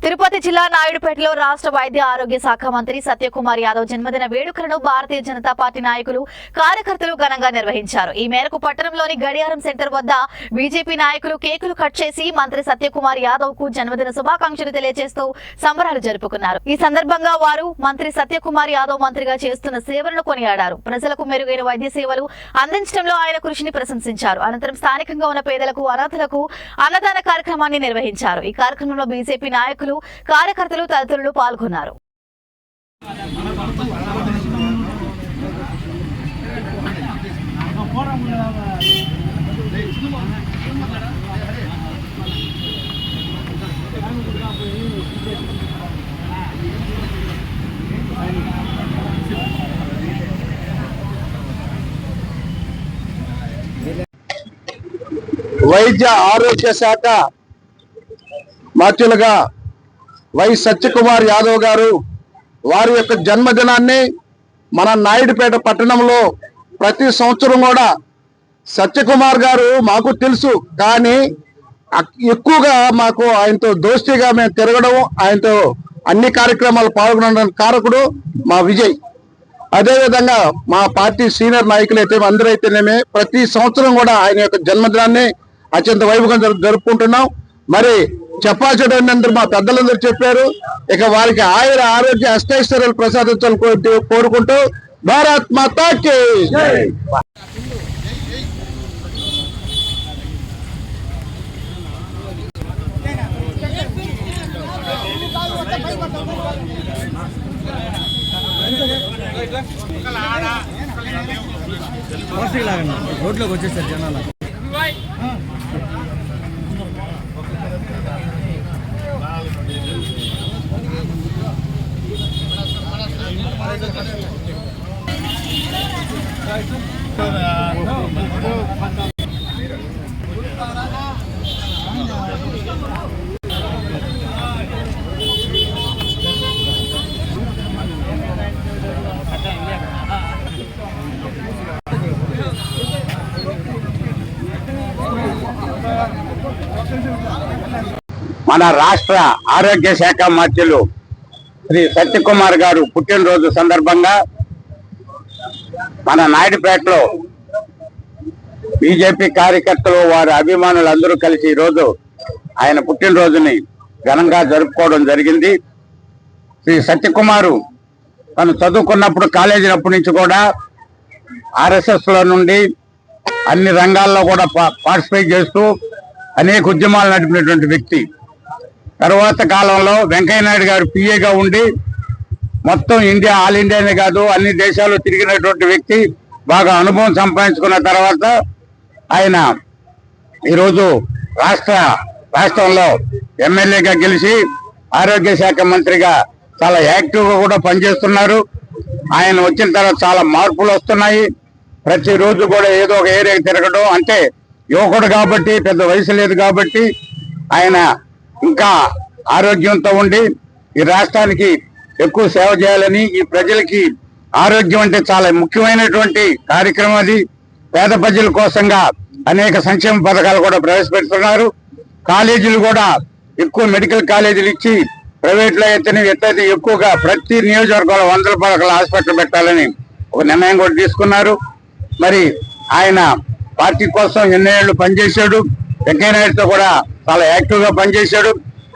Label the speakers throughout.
Speaker 1: తిరుపతి జిల్లా నాయుడుపేటలో రాష్ట్ర వైద్య ఆరోగ్య శాఖ మంత్రి సత్యకుమార్ యాదవ్ జన్మదిన వేడుకలను భారతీయ జనతా పార్టీ నాయకులు కార్యకర్తలు ఘనంగా నిర్వహించారు। ఈ మేరకు పట్టణంలోని గడియారం సెంటర్ వద్ద బీజేపీ నాయకులు కేకులు కట్ చేసి మంత్రి సత్యకుమార్ యాదవ్ కు జన్మదిన శుభాకాంక్షలు తెలియజేస్తూ సంబరాలు జరుపుకున్నారు। ఈ సందర్భంగా వారు మంత్రి సత్యకుమార్ యాదవ్ మంత్రిగా చేస్తున్న సేవలను కొనియాడారు। ప్రజలకు మెరుగైన వైద్య సేవలు అందించడంలో ఆయన కృషిని ప్రశంసించారు। అనంతరం స్థానికంగా ఉన్న పేదలకు అనాథలకు అన్నదాన కార్యక్రమాన్ని నిర్వహించారు। ఈ కార్యక్రమంలో బీజేపీ నాయకులు కార్యకర్తలు తదితరులు పాల్గొన్నారు।
Speaker 2: వైద్య ఆరోగ్య శాఖ మంత్రులుగా వై సత్యకుమార్ యాదవ్ గారు వారి యొక్క జన్మదినాన్ని మన నాయుడుపేట పట్టణంలో ప్రతి సంవత్సరం కూడా సత్యకుమార్ గారు మాకు తెలుసు, కానీ ఎక్కువగా మాకు ఆయనతో దోస్తీగా మేము తిరగడం, ఆయనతో అన్ని కార్యక్రమాలు పాల్గొనడానికి కారకుడు మా విజయ్। అదేవిధంగా మా పార్టీ సీనియర్ నాయకులు అయితే అందరైతేనేమే ప్రతి సంవత్సరం కూడా ఆయన యొక్క జన్మదినాన్ని అత్యంత వైభవంగా జరుపుకుంటున్నాం। మరి చెప్పాల్సినందరూ మా పెద్దలందరూ చెప్పారు, ఇక వారికి ఆయుర ఆరోగ్య అష్టైశ్వర్యాలు ప్రసాదించాలని కోరుకుంటూ భారత్ మాతాకి జై।
Speaker 3: రోడ్లోకి వచ్చేసారు జనాలు।
Speaker 2: మన రాష్ట్ర ఆరోగ్య శాఖ మంత్రులు శ్రీ సత్యకుమార్ గారు పుట్టినరోజు సందర్భంగా మన నాయుడుపేటలో బీజేపీ కార్యకర్తలు వారి అభిమానులు అందరూ కలిసి ఈరోజు ఆయన పుట్టినరోజుని ఘనంగా జరుపుకోవడం జరిగింది। శ్రీ సత్యకుమారు తను చదువుకున్నప్పుడు కాలేజీనప్పటి నుంచి కూడా ఆర్ఎస్ఎస్ లో నుండి అన్ని రంగాల్లో కూడా పార్టిసిపేట్ చేస్తూ అనేక ఉద్యమాలు నడిపినటువంటి వ్యక్తి। తర్వాత కాలంలో వెంకయ్యనాయుడు గారు పిఏగా ఉండి మొత్తం ఇండియా ఆల్ ఇండియానే కాదు అన్ని దేశాలు తిరిగినటువంటి వ్యక్తి। బాగా అనుభవం సంపాదించుకున్న తర్వాత ఆయన ఈరోజు రాష్ట్రంలో ఎమ్మెల్యేగా గెలిచి ఆరోగ్య శాఖ మంత్రిగా చాలా యాక్టివ్గా కూడా పనిచేస్తున్నారు। ఆయన వచ్చిన తర్వాత చాలా మార్పులు వస్తున్నాయి। ప్రతిరోజు కూడా ఏదో ఒక ఏరియాకి తిరగడం, అంటే యువకుడు కాబట్టి పెద్ద వయసు లేదు కాబట్టి ఆయన ఇంకా ఆరోగ్యంతో ఉండి ఈ రాష్ట్రానికి ఎక్కువ సేవ చేయాలని, ఈ ప్రజలకి ఆరోగ్యం అంటే చాలా ముఖ్యమైనటువంటి కార్యక్రమం అది। పేద ప్రజల కోసంగా అనేక సంక్షేమ పథకాలు కూడా ప్రవేశపెడుతున్నారు। కాలేజీలు కూడా ఎక్కువ మెడికల్ కాలేజీలు ఇచ్చి ప్రైవేట్లో ఎత్తైతే ఎక్కువగా ప్రతి నియోజకవర్గంలో 100 పడకల హాస్పిటల్ పెట్టాలని ఒక నిర్ణయం కూడా తీసుకున్నారు। మరి ఆయన పార్టీ కోసం ఎన్నేళ్లు పనిచేశాడు, వెంకయ్యనాయుడుతో కూడా చాలా యాక్టివ్ గా పనిచేశాడు।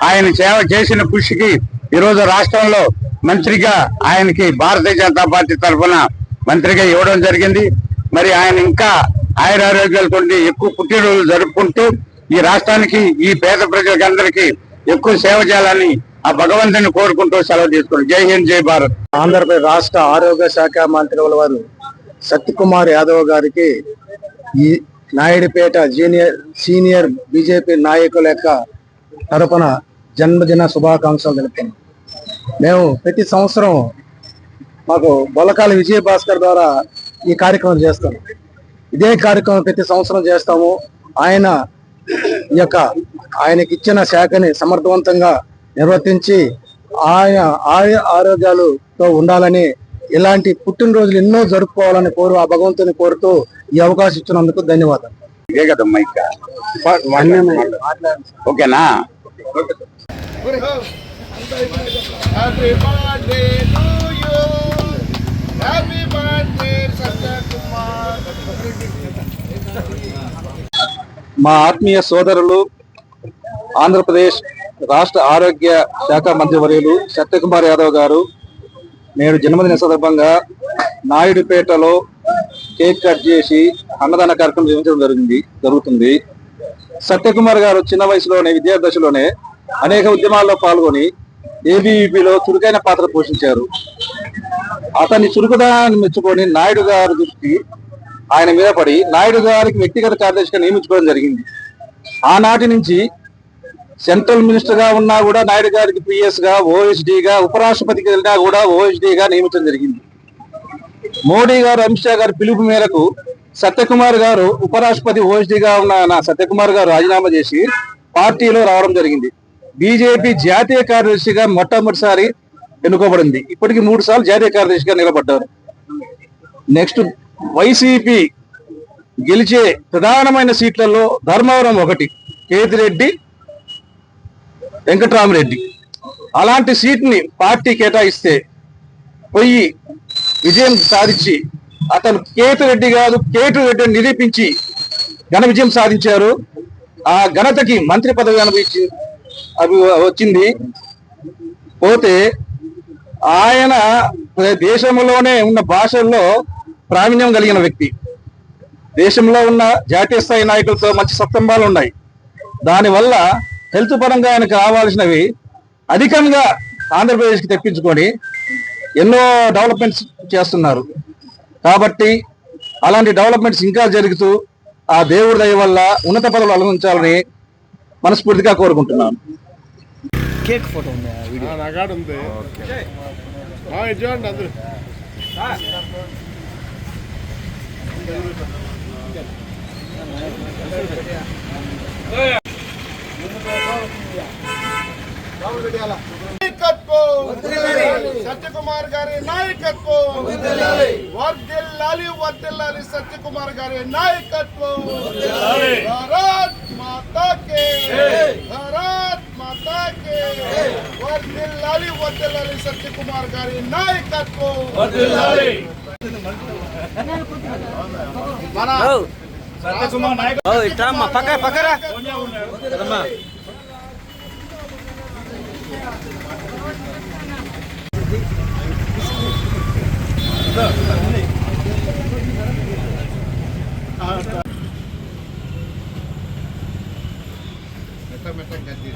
Speaker 2: ఆయన సేవ చేసిన కృషికి ఈరోజు రాష్ట్రంలో మంత్రిగా ఆయనకి భారతీయ జనతా పార్టీ తరఫున మంత్రిగా ఇవ్వడం జరిగింది। మరి ఆయన ఇంకా ఆయురారోగ్యాలతో ఎక్కువ పుట్టినరోజులు జరుపుకుంటూ ఈ రాష్ట్రానికి ఈ పేద ప్రజలకి అందరికీ ఎక్కువ సేవ చేయాలని ఆ భగవంతుని కోరుకుంటూ సెలవు తీసుకున్నాం। జై హింద్, జై భారత్।
Speaker 3: ఆంధ్రప్రదేశ్ రాష్ట్ర ఆరోగ్య శాఖ మంత్రి వారు సత్యకుమార్ యాదవ్ గారికి ఈ నాయుడుపేట సీనియర్ బీజేపీ నాయకుల యొక్క తరపున జన్మదిన శుభాకాంక్షలు తెలుపుతున్నాం। మేము ప్రతి సంవత్సరం మాకు బొలకాల విజయభాస్కర్ ద్వారా ఈ కార్యక్రమం చేస్తాం। ఇదే కార్యక్రమం ప్రతి సంవత్సరం చేస్తాము। ఆయనకి ఇచ్చిన శాఖని సమర్థవంతంగా నిర్వర్తించి ఆరోగ్యాలతో ఉండాలని, ఇలాంటి పుట్టినరోజులు ఎన్నో జరుపుకోవాలని ఆ భగవంతుని కోరుతూ ఈ అవకాశం ఇచ్చినందుకు ధన్యవాదాలు।
Speaker 2: ఇదే కదమ్మా ఇంకా ఓకేనా?
Speaker 4: Happy birthday to you, happy birthday Satyakumar.
Speaker 5: మా ఆత్మీయ సోదరులు ఆంధ్రప్రదేశ్ రాష్ట్ర ఆరోగ్య శాఖ మంత్రివర్యులు సత్యకుమార్ యాదవ్ గారు నేడు జన్మదిన సందర్భంగా నాయుడుపేటలో కేక్ కట్ చేసి అన్నదాన కార్యక్రమం నిర్వహించడం జరుగుతుంది. సత్యకుమార్ గారు చిన్న వయసులోనే విద్యార్థి దశలోనే అనేక ఉద్యమాల్లో పాల్గొని ఏబీవీపీలో చురుకైన పాత్ర పోషించారు. అతని చురుకుదనాన్ని మెచ్చుకొని నాయుడు గారి దృష్టి ఆయన మీద పడి నాయుడు గారికి వ్యక్తిగత కార్యదర్శిగా నియమించుకోవడం జరిగింది. ఆనాటి నుంచి సెంట్రల్ మినిస్టర్ గా ఉన్నా కూడా నాయుడు గారికి పిఎస్ గా, ఓఎస్డీగా, ఉపరాష్ట్రపతికి వెళ్ళినా కూడా ఓఎస్డీగా నియమించడం జరిగింది. మోడీ గారు, అమిత్ షా గారి పిలుపు మేరకు సత్యకుమార్ గారు ఉపరాష్ట్రపతి ఓఎస్డీగా ఉన్న సత్యకుమార్ గారు రాజీనామా చేసి పార్టీలో రావడం జరిగింది. బీజేపీ జాతీయ కార్యదర్శిగా మొట్టమొదటిసారి ఎన్నుకోబడింది. ఇప్పటికి 3 సార్లు జాతీయ కార్యదర్శిగా నిలబడ్డారు. నెక్స్ట్ వైసీపీ గెలిచే ప్రధానమైన సీట్లలో ధర్మవరం ఒకటి, కేతిరెడ్డి, వెంకట్రామరెడ్డి. అలాంటి సీట్ని పార్టీ కేటాయిస్తే పోయి విజయం సాధించి అతను కేతిరెడ్డి కాదు కేటు రెడ్డి నిరూపించి ఘన విజయం సాధించారు. ఆ ఘనతకి మంత్రి పదవి వచ్చింది. పోతే ఆయన దేశంలోనే ఉన్న భాషల్లో ప్రావీణ్యం కలిగిన వ్యక్తి. దేశంలో ఉన్న జాతీయ స్థాయి నాయకులతో మంచి సత్సంబాలు ఉన్నాయి. దానివల్ల హెల్త్ పరంగా ఆయనకు కావాల్సినవి అధికంగా ఆంధ్రప్రదేశ్కి తెప్పించుకొని ఎన్నో డెవలప్మెంట్స్ చేస్తున్నారు. కాబట్టి అలాంటి డెవలప్మెంట్స్ ఇంకా జరుగుతూ ఆ దేవుడి దయ వల్ల ఉన్నత పదవులు అలంకరించాలని మనస్ఫూర్తిగా కోరుకుంటున్నాను.
Speaker 3: కేక్ ఫోటో ఉంది,
Speaker 4: నాకాడు ఉంది. చూడండి అందరూ. సత్యకుమార్ గారి నాయకత్వం వర్ధిల్లాలి, వర్ధిల్లాలి. సత్యకుమార్ గారి నాయకత్వం. భారత్ మాతా కే, భారత్ మాతా కే. వర్ధిల్లాలి, వర్ధిల్లాలి. సత్యకుమార్ గారి నాయకత్వం. మన సత్యకుమార్ మెట్ట గది